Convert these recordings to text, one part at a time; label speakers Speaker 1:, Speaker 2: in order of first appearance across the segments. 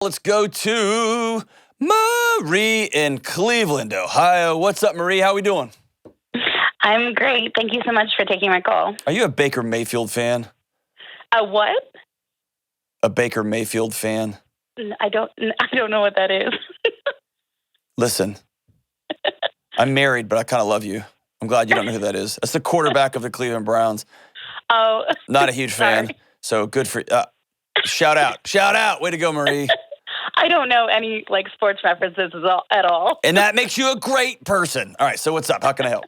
Speaker 1: Let's go to Marie in Cleveland, Ohio. What's up, Marie? How we doing?
Speaker 2: I'm great. Thank you so much for taking my call.
Speaker 1: Are you a Baker Mayfield fan?
Speaker 2: A what?
Speaker 1: A Baker Mayfield fan?
Speaker 2: I don't know what that is.
Speaker 1: Listen, I'm married, but I kind of love you. I'm glad you don't know who that is. That's the quarterback of the Cleveland Browns.
Speaker 2: Oh.
Speaker 1: Not a huge fan.
Speaker 2: Sorry.
Speaker 1: So good for shout out. Shout out. Way to go, Marie.
Speaker 2: I don't know any sports references at all.
Speaker 1: And that makes you a great person. All right, so what's up? How can I help?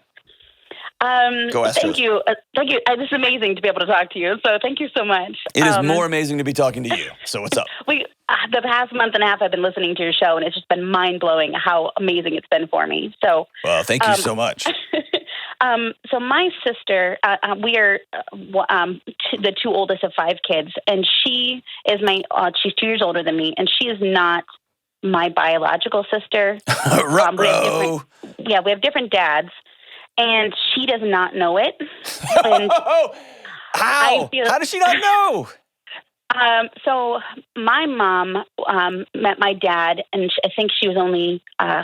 Speaker 1: Go Astros.
Speaker 2: Thank you. Thank you. This is amazing to be able to talk to you. So thank you so much.
Speaker 1: It is more amazing to be talking to you. So what's up?
Speaker 2: The past month and a half I've been listening to your show, and it's just been mind-blowing how amazing it's been for me. So,
Speaker 1: well, thank you so much.
Speaker 2: So my sister, we are the two oldest of 5 kids, and she is she's 2 years older than me, and she is not my biological sister. We have different dads, and she does not know it. And
Speaker 1: how? How does she not know?
Speaker 2: So my mom met my dad, and I think she was only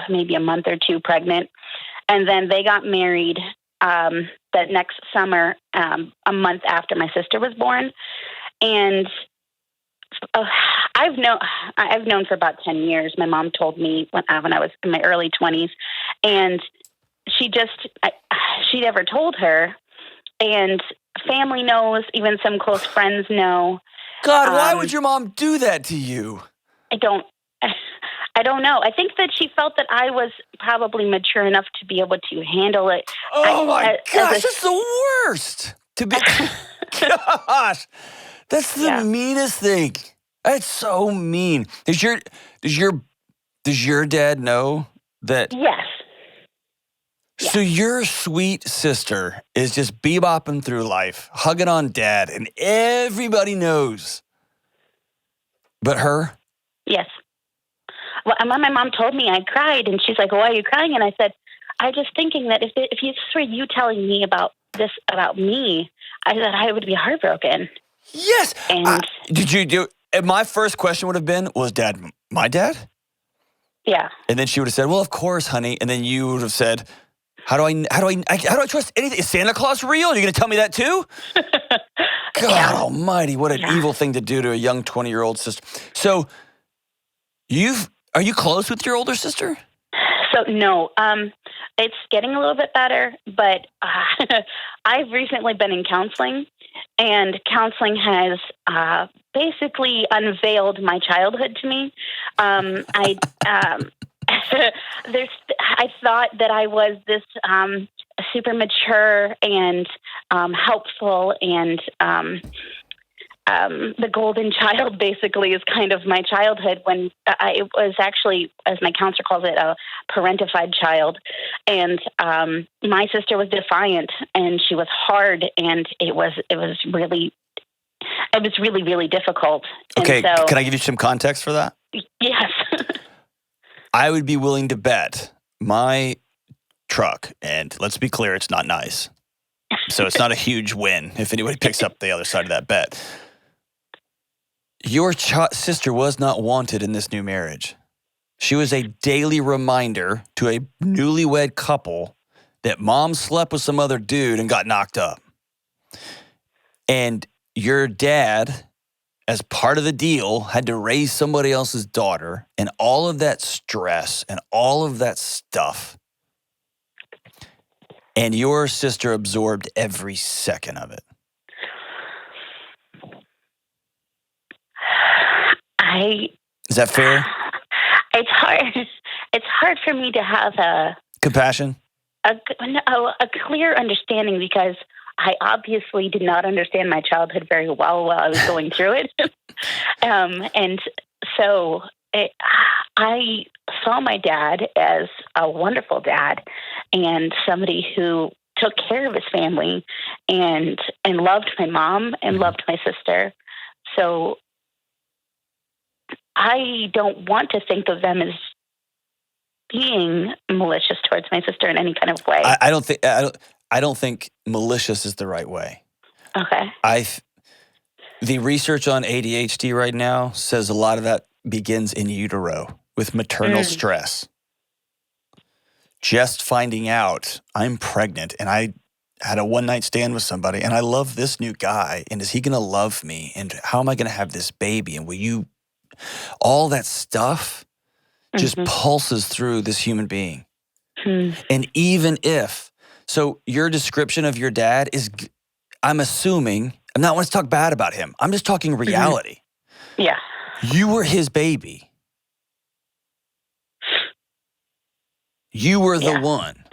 Speaker 2: maybe a month or 2 pregnant. And then they got married that next summer, a month after my sister was born. And I've known for about 10 years. My mom told me when I was in my early 20s, and she never told her. And family knows, even some close friends know.
Speaker 1: God, why would your mom do that to you?
Speaker 2: I don't know. I think that she felt that I was probably mature enough to be able to handle it.
Speaker 1: Oh my gosh, that's the worst. Gosh, that's the meanest thing. That's so mean. Does your dad know that?
Speaker 2: Yes.
Speaker 1: So your sweet sister is just bebopping through life, hugging on dad, and everybody knows. But her?
Speaker 2: Yes. Well, and when my mom told me, I cried, and she's like, "Why are you crying?" And I said, "I'm just thinking that if this were you telling me about this about me, I said I would be heartbroken."
Speaker 1: Yes.
Speaker 2: And
Speaker 1: did you do? And my first question would have been, "Was Dad my dad?"
Speaker 2: Yeah.
Speaker 1: And then she would have said, "Well, of course, honey." And then you would have said, How do I trust anything? Is Santa Claus real? Are you going to tell me that too? God almighty, what an evil thing to do to a young 20-year-old sister. So are you close with your older sister?
Speaker 2: So no, it's getting a little bit better, but I've recently been in counseling, and counseling has basically unveiled my childhood to me. I thought that I was this super mature and helpful, and the golden child basically is kind of my childhood, when it was actually, as my counselor calls it, a parentified child. And my sister was defiant, and she was hard, and it was really, really difficult.
Speaker 1: Okay,
Speaker 2: and so,
Speaker 1: can I give you some context for that?
Speaker 2: Yes.
Speaker 1: I would be willing to bet my truck, and let's be clear, it's not nice. So it's not a huge win if anybody picks up the other side of that bet. Your sister was not wanted in this new marriage. She was a daily reminder to a newlywed couple that mom slept with some other dude and got knocked up. And your dad, as part of the deal, had to raise somebody else's daughter, and all of that stress and all of that stuff. And your sister absorbed every second of it. Is that fair?
Speaker 2: It's hard. It's hard for me to have
Speaker 1: compassion,
Speaker 2: a clear understanding, because I obviously did not understand my childhood very well while I was going through it. And so I saw my dad as a wonderful dad, and somebody who took care of his family, and loved my mom and loved my sister. So I don't want to think of them as being malicious towards my sister in any kind of way.
Speaker 1: I don't think malicious is the right way.
Speaker 2: Okay.
Speaker 1: The research on ADHD right now says a lot of that begins in utero with maternal stress. Just finding out I'm pregnant and I had a one-night stand with somebody and I love this new guy, and is he going to love me? And how am I going to have this baby? And all that stuff just pulses through this human being. And even so your description of your dad is, I'm assuming, I'm not want to talk bad about him. I'm just talking reality.
Speaker 2: Yeah.
Speaker 1: You were his baby. You were the one.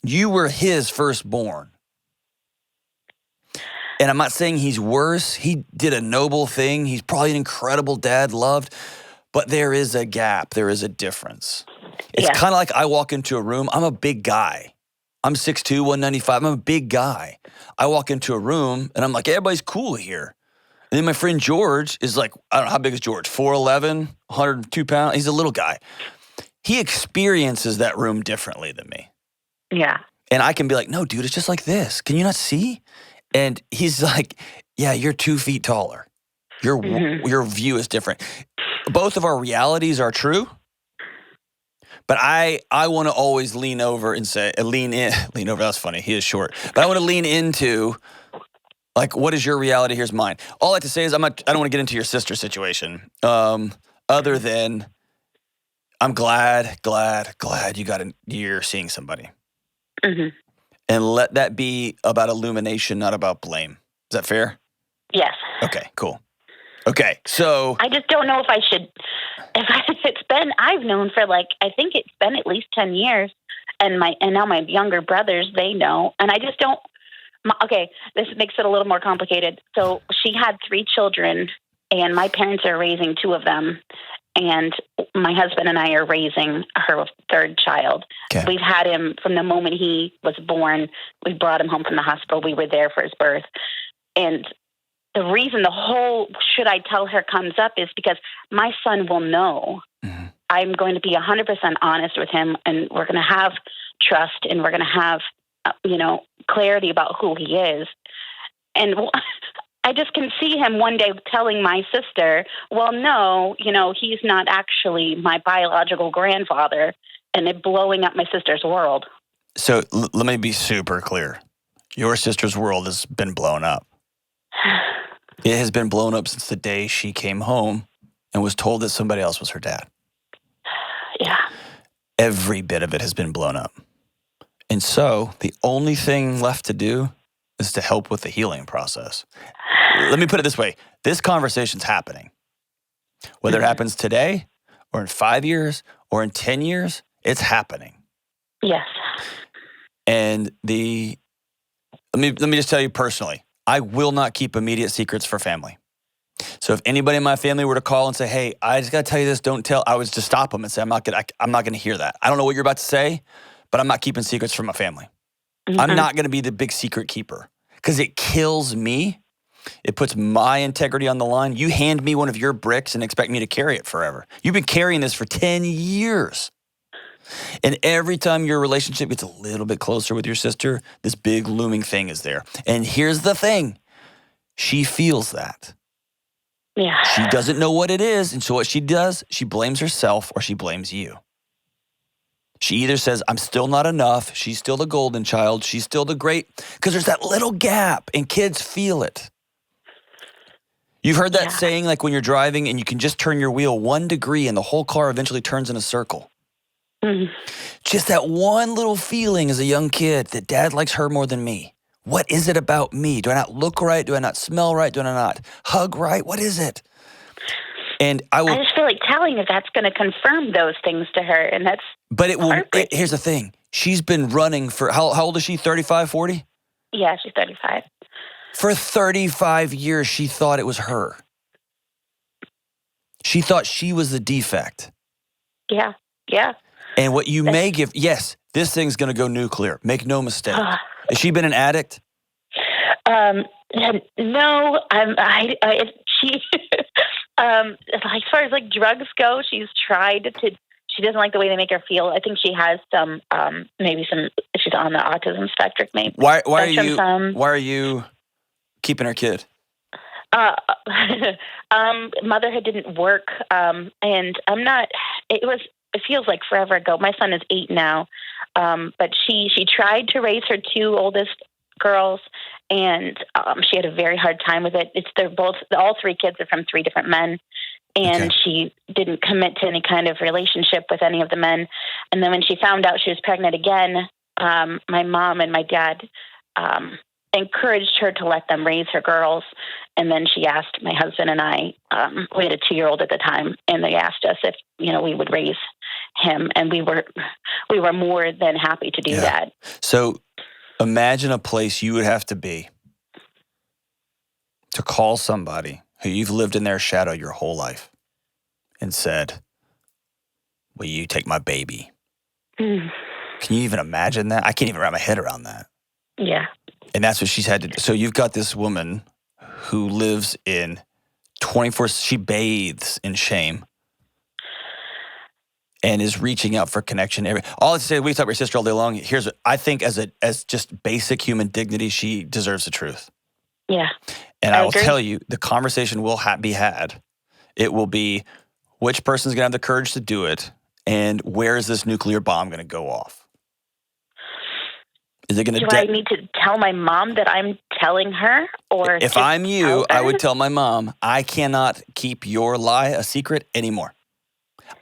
Speaker 1: You were his firstborn. And I'm not saying he's worse. He did a noble thing. He's probably an incredible dad, loved. But there is a gap. There is a difference. It's kind of like I walk into a room. I'm a big guy. I'm 6'2", 195. I'm a big guy. I walk into a room and I'm like, everybody's cool here. And then my friend George is like, I don't know, how big is George? 4'11", 102 pounds. He's a little guy. He experiences that room differently than me.
Speaker 2: Yeah.
Speaker 1: And I can be like, no, dude, it's just like this. Can you not see? And he's like, yeah, you're 2 feet taller. Your view is different. Both of our realities are true. But I want to always lean over and say, lean over, that's funny. He is short. But I want to lean into, like, what is your reality? Here's mine. All I have to say is I don't want to get into your sister situation. Other than I'm glad you're seeing somebody. And let that be about illumination, not about blame. Is that fair?
Speaker 2: Yes.
Speaker 1: Okay, cool. Okay, so
Speaker 2: I just don't know if I should. I've known for I think it's been at least 10 years, and now my younger brothers, they know, and I just don't. Okay, this makes it a little more complicated. So she had 3 children, and my parents are raising 2 of them, and my husband and I are raising her 3rd child.
Speaker 1: Okay.
Speaker 2: We've had him from the moment he was born. We brought him home from the hospital. We were there for his birth, and the reason the whole should I tell her comes up is because my son will know. I'm going to be 100% honest with him, and we're going to have trust, and we're going to have, clarity about who he is. And I just can see him one day telling my sister, well, no, he's not actually my biological grandfather, and it blowing up my sister's world.
Speaker 1: So let me be super clear. Your sister's world has been blown up. It has been blown up since the day she came home and was told that somebody else was her dad.
Speaker 2: Yeah.
Speaker 1: Every bit of it has been blown up. And so the only thing left to do is to help with the healing process. Let me put it this way. This conversation's happening. Whether it happens today or in 5 years or in 10 years, it's happening.
Speaker 2: Yes.
Speaker 1: And let me just tell you personally, I will not keep immediate secrets for family. So if anybody in my family were to call and say, hey, I just got to tell you this, don't tell, I was to stop them and say, I'm not going to hear that. I don't know what you're about to say, but I'm not keeping secrets from my family. I'm not going to be the big secret keeper because it kills me. It puts my integrity on the line. You hand me one of your bricks and expect me to carry it forever. You've been carrying this for 10 years. And every time your relationship gets a little bit closer with your sister, this big looming thing is there. And here's the thing. She feels that.
Speaker 2: Yeah.
Speaker 1: She doesn't know what it is. And so what she does, she blames herself or she blames you. She either says, I'm still not enough. She's still the golden child. She's still the great. Because there's that little gap and kids feel it. You've heard that saying, like when you're driving and you can just turn your wheel 1 degree and the whole car eventually turns in a circle. Just that one little feeling as a young kid that dad likes her more than me. What is it about me? Do I not look right? Do I not smell right? Do I not hug right? What is it? And I
Speaker 2: just feel like telling her that's going to confirm those things to her. And that's
Speaker 1: But it will. Here's the thing. She's been running for, how old is she? 35, 40?
Speaker 2: Yeah, she's 35.
Speaker 1: For 35 years, she thought it was her. She thought she was the defect.
Speaker 2: Yeah.
Speaker 1: And what you may give, yes, this thing's going to go nuclear. Make no mistake. Has she been an addict?
Speaker 2: No, she, as far as drugs go, she's tried to, she doesn't like the way they make her feel. I think she has some, she's on the autism spectrum, maybe.
Speaker 1: Why are you keeping her kid?
Speaker 2: Uh, Motherhood didn't work, and I'm not. It feels like forever ago. My son is 8 now, but she tried to raise her 2 oldest girls, and she had a very hard time with it. They're both, all 3 kids are from 3 different men, and
Speaker 1: Okay.
Speaker 2: she didn't commit to any kind of relationship with any of the men. And then when she found out she was pregnant again, my mom and my dad encouraged her to let them raise her girls. And then she asked my husband and I, we had a 2-year-old at the time, and they asked us if, we would raise him. And we were more than happy to do that.
Speaker 1: So imagine a place you would have to be to call somebody who you've lived in their shadow your whole life and said, will you take my baby?
Speaker 2: Mm.
Speaker 1: Can you even imagine that? I can't even wrap my head around that.
Speaker 2: Yeah.
Speaker 1: And that's what she's had to do. So you've got this woman who lives in 24, she bathes in shame and is reaching out for connection. All I say, we talk about your sister all day long. Here's what I think as just basic human dignity, she deserves the truth.
Speaker 2: Yeah.
Speaker 1: And I will
Speaker 2: agree.
Speaker 1: tell you, the conversation will be had. It will be, which person's going to have the courage to do it, and where is this nuclear bomb going to go off? Is it going to?
Speaker 2: Do I need to tell my mom that I'm telling her, or
Speaker 1: if
Speaker 2: just
Speaker 1: I'm you,
Speaker 2: tell
Speaker 1: I
Speaker 2: her?
Speaker 1: would tell my mom, I cannot keep your lie a secret anymore.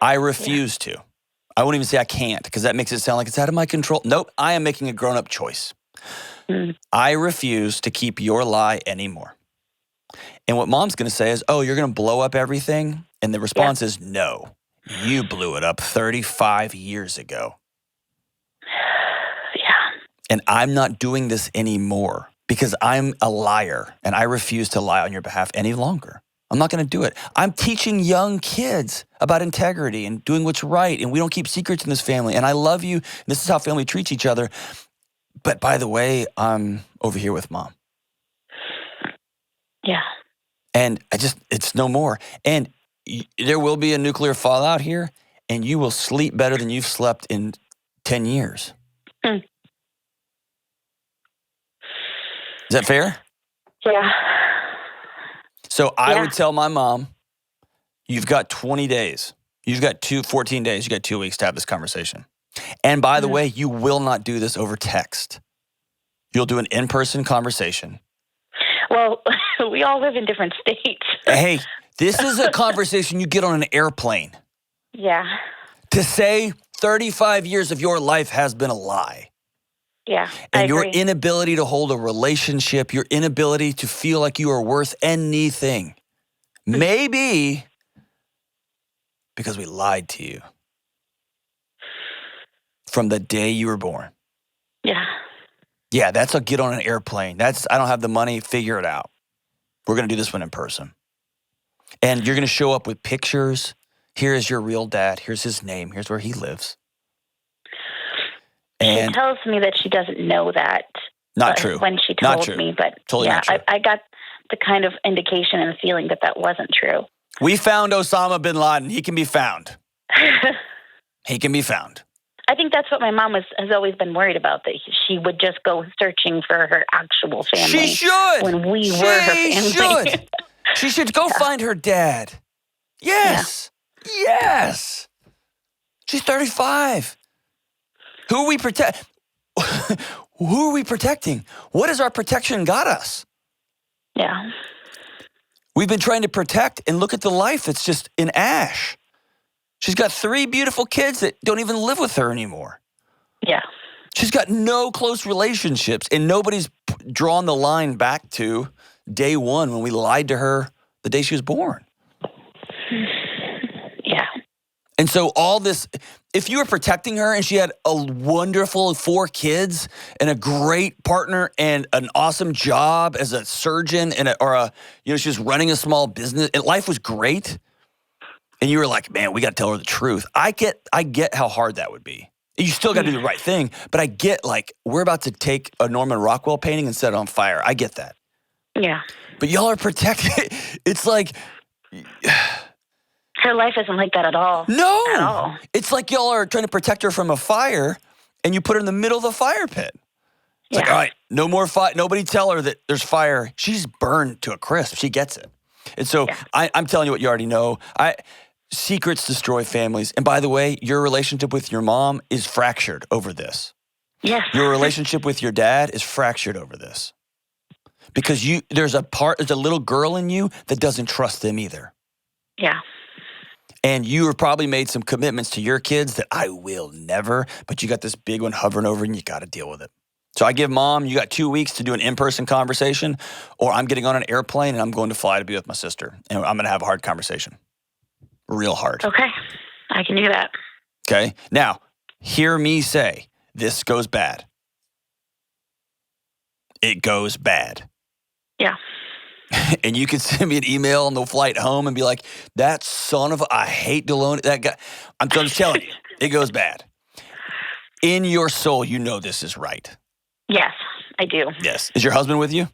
Speaker 1: I refuse to. I won't even say I can't, because that makes it sound like it's out of my control. Nope, I am making a grown-up choice. I refuse to keep your lie anymore. And what mom's going to say is, oh, you're going to blow up everything? And the response is, no, you blew it up 35 years ago.
Speaker 2: Yeah.
Speaker 1: And I'm not doing this anymore because I'm a liar, and I refuse to lie on your behalf any longer. I'm not going to do it. I'm teaching young kids about integrity and doing what's right, and we don't keep secrets in this family, and I love you, and this is how family treats each other. But by the way, I'm over here with mom.
Speaker 2: Yeah.
Speaker 1: And it's no more. And there will be a nuclear fallout here, and you will sleep better than you've slept in 10 years.
Speaker 2: Mm.
Speaker 1: Is that fair?
Speaker 2: Yeah.
Speaker 1: So I would tell my mom, you've got 20 days. You've got 14 days. You've got 2 weeks to have this conversation. And by the way, you will not do this over text. You'll do an in-person conversation.
Speaker 2: Well, we all live in different states.
Speaker 1: Hey, this is a conversation you get on an airplane.
Speaker 2: Yeah.
Speaker 1: To say 35 years of your life has been a lie.
Speaker 2: Yeah.
Speaker 1: And
Speaker 2: I
Speaker 1: your
Speaker 2: agree.
Speaker 1: inability to hold a relationship, your inability to feel like you are worth anything, maybe because we lied to you from the day you were born.
Speaker 2: Yeah.
Speaker 1: Yeah, that's a get on an airplane. I don't have the money, figure it out. We're going to do this one in person. And you're going to show up with pictures. Here is your real dad. Here's his name. Here's where he lives. And
Speaker 2: she tells me that she doesn't know that.
Speaker 1: Not true.
Speaker 2: When she
Speaker 1: Not
Speaker 2: told
Speaker 1: true.
Speaker 2: me, but
Speaker 1: Totally
Speaker 2: yeah,
Speaker 1: not true.
Speaker 2: I got the kind of indication and feeling that wasn't true.
Speaker 1: We found Osama bin Laden. He can be found. He can be found.
Speaker 2: I think that's what my mom has always been worried about, that she would just go searching for her actual family.
Speaker 1: She should.
Speaker 2: When we were her family.
Speaker 1: Should. She should go find her dad. Yes. Yeah. Yes. She's 35. Who are we Who are we protecting? What has our protection got us?
Speaker 2: Yeah.
Speaker 1: We've been trying to protect, and look at the life that's just in ash. She's got 3 beautiful kids that don't even live with her anymore.
Speaker 2: Yeah.
Speaker 1: She's got no close relationships, and nobody's drawn the line back to day one when we lied to her the day she was born.
Speaker 2: Yeah.
Speaker 1: And so all this, if you were protecting her and she had a wonderful 4 kids and a great partner and an awesome job as a surgeon and she was running a small business and life was great, and you were like, man, we got to tell her the truth. I get how hard that would be. You still got to do the right thing, but I get, like, we're about to take a Norman Rockwell painting and set it on fire. I get that.
Speaker 2: Yeah.
Speaker 1: But y'all are protecting. It's like,
Speaker 2: her life isn't like that at all.
Speaker 1: no.
Speaker 2: At all.
Speaker 1: It's like y'all are trying to protect her from a fire, and you put her in the middle of the fire pit. It's like, all right, no more fire. Nobody tell her that there's fire. She's burned to a crisp. She gets it. And so I'm telling you what you already know. Secrets destroy families. And by the way, your relationship with your mom is fractured over this.
Speaker 2: Yes.
Speaker 1: Your relationship with your dad is fractured over this. Because there's a little girl in you that doesn't trust them either.
Speaker 2: Yeah.
Speaker 1: And you have probably made some commitments to your kids that I will never, but you got this big one hovering over and you got to deal with it. So I give mom, you got 2 weeks to do an in-person conversation, or I'm getting on an airplane and I'm going to fly to be with my sister. And I'm going to have a hard conversation. Real hard.
Speaker 2: Okay. I can do that.
Speaker 1: Okay. Now, hear me say, this goes bad. It goes bad.
Speaker 2: Yeah.
Speaker 1: And you can send me an email on the flight home and be like, that son of I hate Delony, that guy. I'm just telling you, it goes bad. In your soul, you know this is right.
Speaker 2: Yes, I do.
Speaker 1: Yes. Is your husband with you?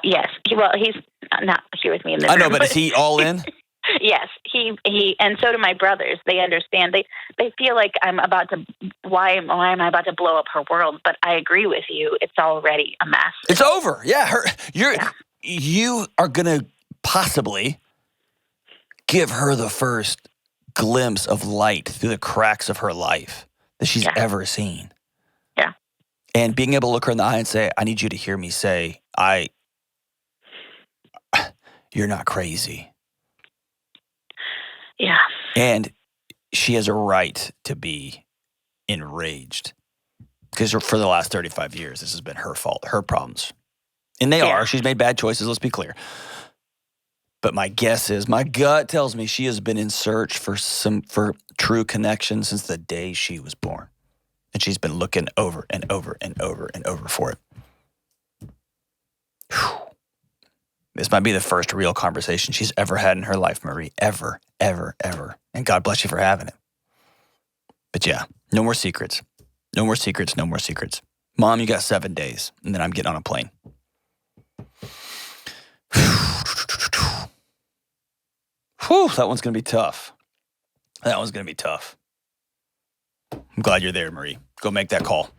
Speaker 2: Yes. He's not here with me in this
Speaker 1: I know,
Speaker 2: room,
Speaker 1: but is he all in?
Speaker 2: Yes, he, and so do my brothers. They understand. They feel like why am I about to blow up her world? But I agree with you. It's already a mess.
Speaker 1: It's over. Yeah. You are going to possibly give her the first glimpse of light through the cracks of her life that she's ever seen.
Speaker 2: Yeah.
Speaker 1: And being able to look her in the eye and say, I need you to hear me say, you're not crazy.
Speaker 2: Yeah.
Speaker 1: And she has a right to be enraged because for the last 35 years, this has been her fault, her problems. And they are. She's made bad choices, let's be clear. But my guess is, my gut tells me she has been in search for true connection since the day she was born. And she's been looking over and over and over and over for it. Whew. This might be the first real conversation she's ever had in her life, Marie. Ever, ever, ever. And God bless you for having it. But yeah, no more secrets. No more secrets, no more secrets. Mom, you got 7 days, and then I'm getting on a plane. Whew, that one's going to be tough. That one's going to be tough. I'm glad you're there, Marie. Go make that call.